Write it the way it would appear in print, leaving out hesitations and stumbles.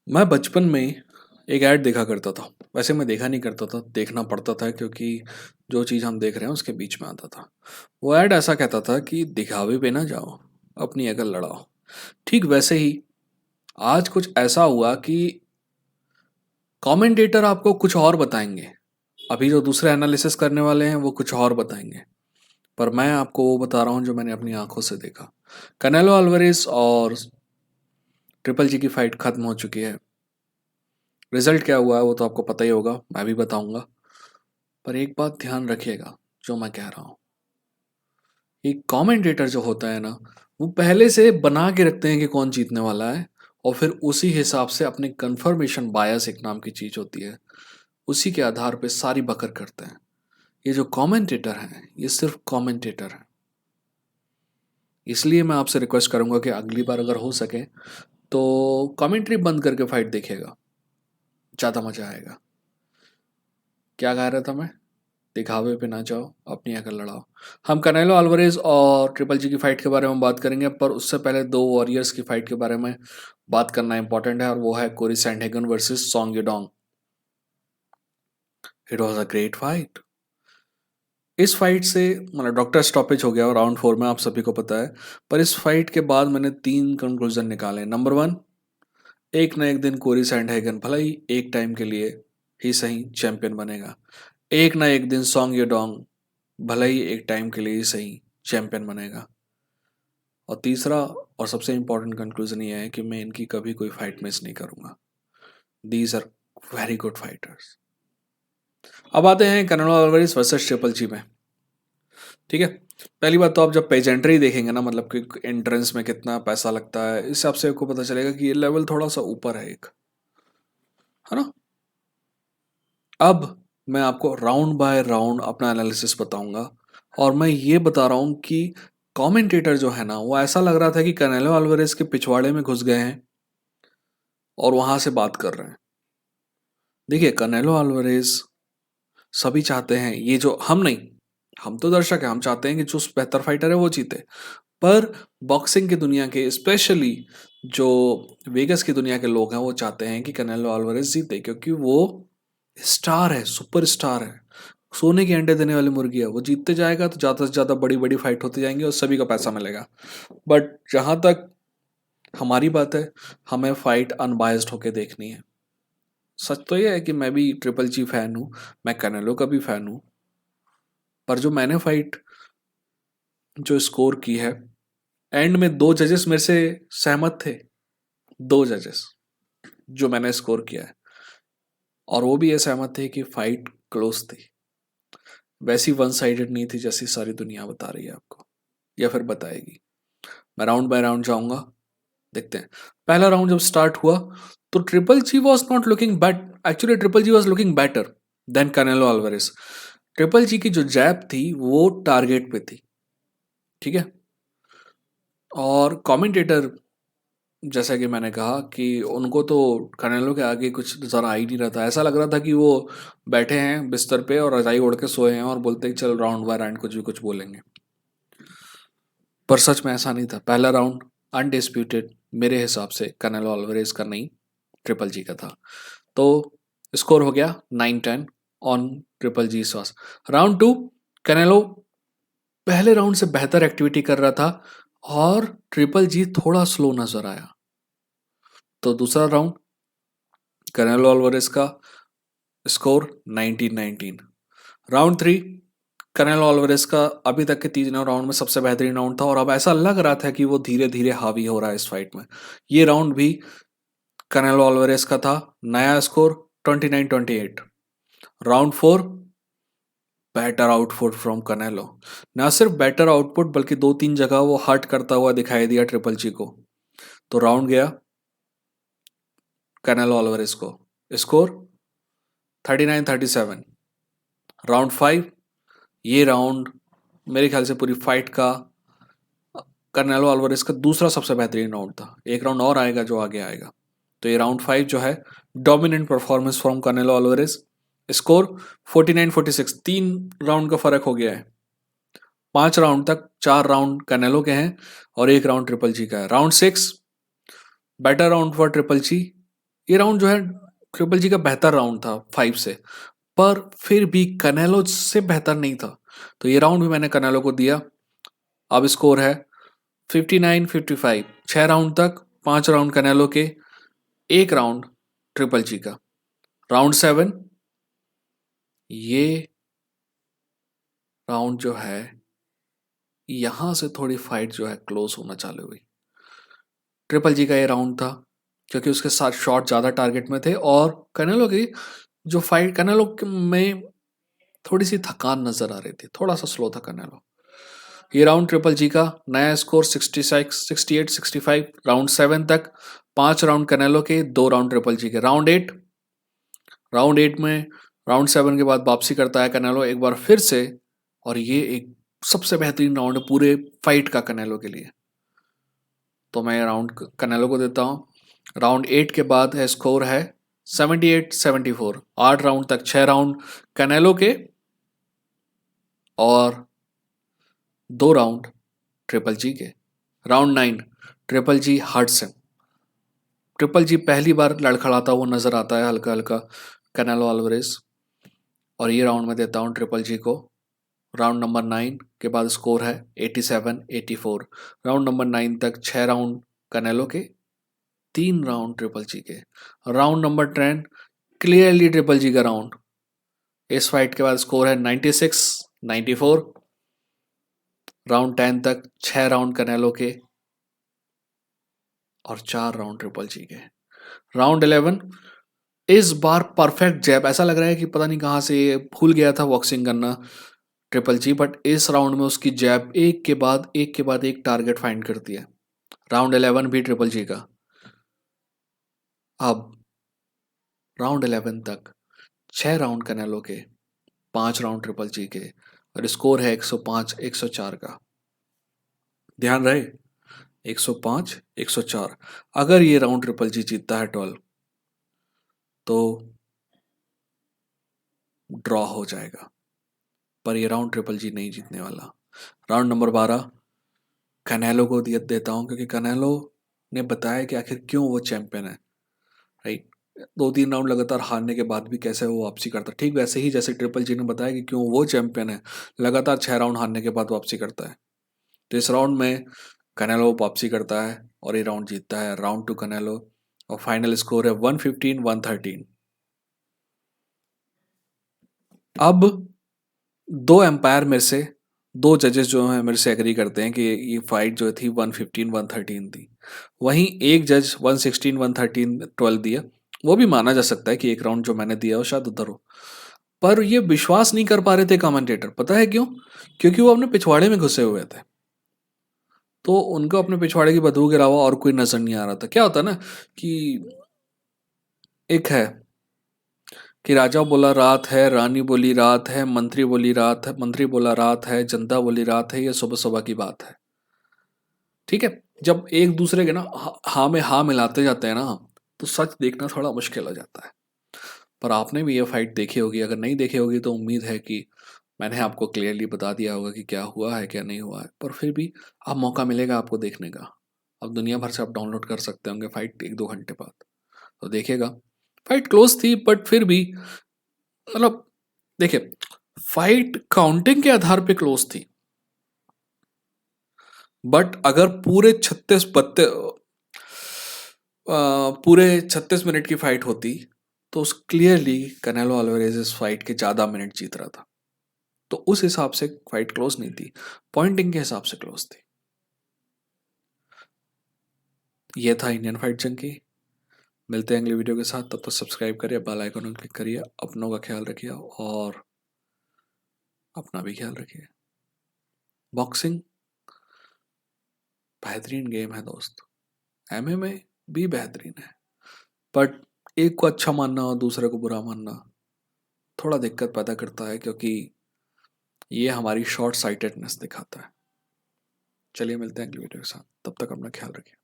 मैं बचपन में एक ऐड देखा करता था। वैसे मैं देखा नहीं करता था, देखना पड़ता था क्योंकि जो चीज़ हम देख रहे हैं उसके बीच में आता था। वो ऐड ऐसा कहता था कि दिखावे पे ना जाओ, अपनी अकल लड़ाओ। ठीक वैसे ही आज कुछ ऐसा हुआ कि कमेंटेटर आपको कुछ और बताएंगे। अभी जो दूसरे एनालिसिस करने वाले हैं वो कुछ और बताएंगे, पर मैं आपको वो बता रहा हूँ जो मैंने अपनी आंखों से देखा। कनेलो अल्वारेस और ट्रिपल जी की फाइट खत्म हो चुकी है। रिजल्ट क्या हुआ है वो तो आपको पता ही होगा, मैं भी बताऊंगा। पर एक बात ध्यान रखिएगा जो मैं कह रहा हूँ। एक कमेंटेटर जो होता है ना, वो पहले से बना के रखते हैं कि कौन जीतने वाला है, और फिर उसी हिसाब से अपने कंफर्मेशन बायस एक नाम की चीज होती है, उसी के आधार पे सारी बकर करते हैं। ये जो कमेंटेटर हैं ये सिर्फ कमेंटेटर हैं। इसलिए मैं आपसे रिक्वेस्ट करूंगा कि अगली बार अगर हो सके तो कमेंट्री बंद करके फाइट देखिएगा, ज़्यादा मजा आएगा। क्या कह रहा था मैं? दिखावे पे ना जाओ, अपनी अकल लड़ाओ। हम कनेलो अल्वारेज और ट्रिपल जी की फाइट के बारे में बात करेंगे, पर उससे पहले दो वॉरियर्स की फाइट के बारे में बात करना इंपॉर्टेंट है, और वो है Cory Sandhagen versus Song Yadong. It was a great fight. इस फाइट से मतलब डॉक्टर स्टॉपेज हो गया और राउंड 4 में, आप सभी को पता है। पर इस फाइट के बाद मैंने 3 कंक्लूजन निकाले। नंबर 1, एक ना एक दिन कोरी सैंडहेगन भला ही एक टाइम के लिए ही सही चैंपियन बनेगा। एक ना एक दिन सॉन्ग युडोंग भले ही एक टाइम के लिए ही सही चैंपियन बनेगा। और तीसरा और सबसे इंपॉर्टेंट कंक्लूजन ये है कि मैं इनकी कभी कोई फाइट मिस नहीं करूंगा। These are very good fighters. अब आते हैं Canelo Alvarez versus triple G में। ठीक है, पहली बात तो आप जब पेजेंट्री देखेंगे ना, मतलब कि एंट्रेंस में कितना पैसा लगता है, इस हिसाब से आपको पता चलेगा कि ये लेवल थोड़ा सा ऊपर है, एक है ना। अब मैं आपको राउंड बाय राउंड अपना एनालिसिस बताऊंगा, और मैं ये बता रहा हूं कि कमेंटेटर जो है ना, वो ऐसा लग रहा था कि कनेलो अल्वारेस के पिछवाड़े में घुस गए हैं और वहां से बात कर रहे हैं। देखिए, कनेलो अल्वारेस सभी चाहते हैं, ये जो हम नहीं, हम तो दर्शक हैं, हम चाहते हैं कि जो बेहतर फाइटर है वो जीते। पर बॉक्सिंग की दुनिया के स्पेशली जो वेगस की दुनिया के लोग हैं वो चाहते हैं कि कनेलो अल्वारेस जीते, क्योंकि वो स्टार है, सुपर स्टार है, सोने के अंडे देने वाली मुर्गी है। वो जीतते जाएगा तो ज़्यादा से ज़्यादा बड़ी बड़ी फाइट होती जाएंगी और सभी का पैसा मिलेगा। बट जहाँ तक हमारी बात है, हमें फाइट अनबायस्ड होके देखनी है। सच तो ये है कि मैं भी ट्रिपल जी फैन हूँ, मैं कनेलो का भी फैन हूँ। पर जो मैंने फाइट जो स्कोर की है, एंड में दो जजेस मेरे से सहमत थे। दो जजेस जो मैंने स्कोर किया है, और वो भी ये सहमत थे कि फाइट क्लोज थी। वैसी वन साइडेड नहीं थी जैसी सारी दुनिया बता रही है आपको, या फिर बताएगी। मैं राउंड बाय राउंड जाऊंगा, देखते हैं। पहला राउंड जब स्टार्ट हुआ तो triple G was not looking bad. Actually triple G was looking better than Canelo Alvarez. Triple G की जो जैब थी वो टारगेट पे थी, ठीक है। और कमेंटेटर, जैसा कि मैंने कहा कि उनको तो कनेलो के आगे कुछ ज़रा आ ही नहीं रहा था। ऐसा लग रहा था कि वो बैठे हैं बिस्तर पे और रजाई ओढ़ के सोए हैं और बोलते हैं चल राउंड बाय राउंड कुछ भी कुछ बोलेंगे। पर सच में ऐसा नहीं था। पहला राउंड अनडिस्प्यूटेड मेरे हिसाब से कनेलो अल्वारेस का नहीं, ट्रिपल जी का था। तो स्कोर हो गया 9-10 on triple ji sauce. Round 2, कनेलो पहले राउंड से बेहतर एक्टिविटी कर रहा था और ट्रिपल जी थोड़ा स्लो नजर आया। तो दूसरा राउंड कनेलो अल्वारेस का स्कोर 19-19। राउंड 3 कनेलो अल्वारेस का अभी तक के तीनों राउंड में सबसे बेहतरीन राउंड था, और अब ऐसा लग रहा था कि वो धीरे धीरे हावी हो रहा है इस फाइट में। ये राउंड भी कनेलो अल्वारेस का था। नया score 29-28। Round 4, better output from Canelo. ना सिर्फ बेटर आउटपुट बल्कि दो तीन जगह वो हर्ट करता हुआ दिखाई दिया ट्रिपल जी को। तो राउंड गया कनेलो अल्वारेस को, स्कोर 39-37। राउंड 5, ये राउंड मेरे ख्याल से पूरी फाइट का कर्नेलो अल्वारेस का दूसरा सबसे बेहतरीन राउंड था। एक राउंड और आएगा जो आगे आएगा। तो ये राउंड 5 जो है, dominant performance from Canelo Alvarez. Score 49-46, 3 round का फर्क हो गया है। 5 राउंड तक 4 राउंड कनेलो के हैं और एक राउंड ट्रिपल जी का है। Round 6, better round for triple जी। ये राउंड जो है ट्रिपल जी का बेहतर राउंड था 5 से, पर फिर भी कनेलो से बेहतर नहीं था, तो ये राउंड भी मैंने कनेलो को दिया। अब स्कोर है 59-55, 6 राउंड तक, 5 राउंड कनेलो के, 1 राउंड ट्रिपल जी का। राउंड 7, ये राउंड जो है यहां से थोड़ी फाइट जो है क्लोज होना चालू हुई। ट्रिपल जी का ये राउंड था क्योंकि उसके साथ शॉट ज़्यादा टारगेट में थे, और कनेलो की जो फाइट, कनेलो में थोड़ी सी थकान नजर आ रही थी, थोड़ा सा स्लो था कनेलो। ये राउंड ट्रिपल जी का, नया स्कोर 68-65 राउंड 7 तक, 5 राउंड कनेलो के, 2 राउंड ट्रिपल जी के। राउंड 8 में राउंड 7 के बाद वापसी करता है कनेलो एक बार फिर से, और ये एक सबसे बेहतरीन राउंड है पूरे फाइट का कनेलो के लिए, तो मैं राउंड कनेलो को देता हूँ। राउंड 8 के बाद है स्कोर है 78-74, 8 राउंड तक, 6 राउंड कनेलो के और 2 राउंड ट्रिपल जी के। राउंड 9 ट्रिपल जी हडसन। ट्रिपल जी पहली बार लड़खड़ाता हुआ नजर आता है हल्का हल्का कनेलो अल्वारेज, और ये राउंड में देता हूँ ट्रिपल जी को। राउंड नंबर 9 के बाद स्कोर है 87-84, राउंड नंबर 9 तक 6 राउंड कनेलो के, 3 राउंड ट्रिपल जी के। राउंड नंबर 10 क्लियरली ट्रिपल जी का राउंड। इस फाइट के बाद स्कोर है 96-94, राउंड 10 तक 6 राउंड कनेलो के और 4 राउंड ट्रिपल जी के। राउंड 11, इस बार परफेक्ट जैब, ऐसा लग रहा है कि पता नहीं कहाँ से ये भूल गया था बॉक्सिंग करना ट्रिपल जी, बट इस राउंड में उसकी जैब एक के बाद एक टारगेट फाइंड करती है। राउंड 11 भी ट्रिपल जी का। अब राउंड 11 तक 6 राउंड कनेलो के, 5 राउंड ट्रिपल जी के, और स्कोर है 105-104 का। ध्यान रहे 105-104। अगर ये राउंड ट्रिपल जी जीतता है 12 तो ड्रॉ हो जाएगा, पर ये राउंड ट्रिपल जी नहीं जीतने वाला। राउंड नंबर 12 कनेलो को देता हूँ, क्योंकि कनेलो ने बताया कि आखिर क्यों वो चैंपियन है, राइट। 2-3 राउंड लगातार हारने के बाद भी कैसे वो वापसी करता है, ठीक वैसे ही जैसे ट्रिपल जी ने बताया कि क्यों वो चैंपियन है, लगातार 6 राउंड हारने के बाद वापसी करता है। तो इस राउंड में कनेलो वापसी करता है और ये राउंड जीतता है। राउंड 2 कनेलो, और फाइनल स्कोर है 115-113। अब 2 एम्पायर में से 2 जजेस जो हैं मेरे से एग्री करते हैं कि ये फाइट जो थी 115-113 थी। वहीं एक जज 116-113 12 दिया, वो भी माना जा सकता है कि एक राउंड जो मैंने दिया वो शायद उधर हो, पर ये विश्वास नहीं कर पा रहे थे कमेंटेटर। पता है क्यों? क्योंकि वो अपने पिछवाड़े में घुसे हुए थे, तो उनको अपने पिछवाड़े की बदबू के अलावा और कोई नजर नहीं आ रहा था। क्या होता है ना कि एक है कि राजा बोला रात है, रानी बोली रात है, मंत्री बोली रात है, मंत्री बोला रात है, जनता बोली रात है, ये सुबह सुबह की बात है। ठीक है, जब एक दूसरे के ना हाँ में हाँ मिलाते जाते हैं ना, तो सच देखना थोड़ा मुश्किल हो जाता है। पर आपने भी ये फाइट देखी होगी, अगर नहीं देखी होगी तो उम्मीद है कि मैंने आपको क्लियरली बता दिया होगा कि क्या हुआ है क्या नहीं हुआ है, पर फिर भी अब मौका मिलेगा आपको देखने का। अब दुनिया भर से आप डाउनलोड कर सकते होंगे फाइट 1-2 घंटे बाद, तो देखिएगा। फाइट क्लोज थी, बट फिर भी मतलब देखिए, फाइट काउंटिंग के आधार पे क्लोज थी, बट अगर पूरे 36 मिनट की फाइट होती तो क्लियरली कनेलो अल्वारेज इस फाइट के ज्यादा मिनट जीत रहा था, तो उस हिसाब से फाइट क्लोज नहीं थी, पॉइंटिंग के हिसाब से क्लोज थी। ये था इंडियन फाइट जंकी। मिलते हैं अगले वीडियो के साथ, तब तक सब्सक्राइब करिए, बेल आइकन क्लिक करिए, अपनों का ख्याल रखिए और अपना भी ख्याल रखिए। बॉक्सिंग बेहतरीन गेम है दोस्त, एमएमए भी बेहतरीन है, बट एक को अच्छा मानना और दूसरे को बुरा मानना थोड़ा दिक्कत पैदा करता है, क्योंकि ये हमारी शॉर्ट साइटेडनेस दिखाता है। चलिए मिलते हैं अगले वीडियो के साथ, तब तक अपना ख्याल रखिए।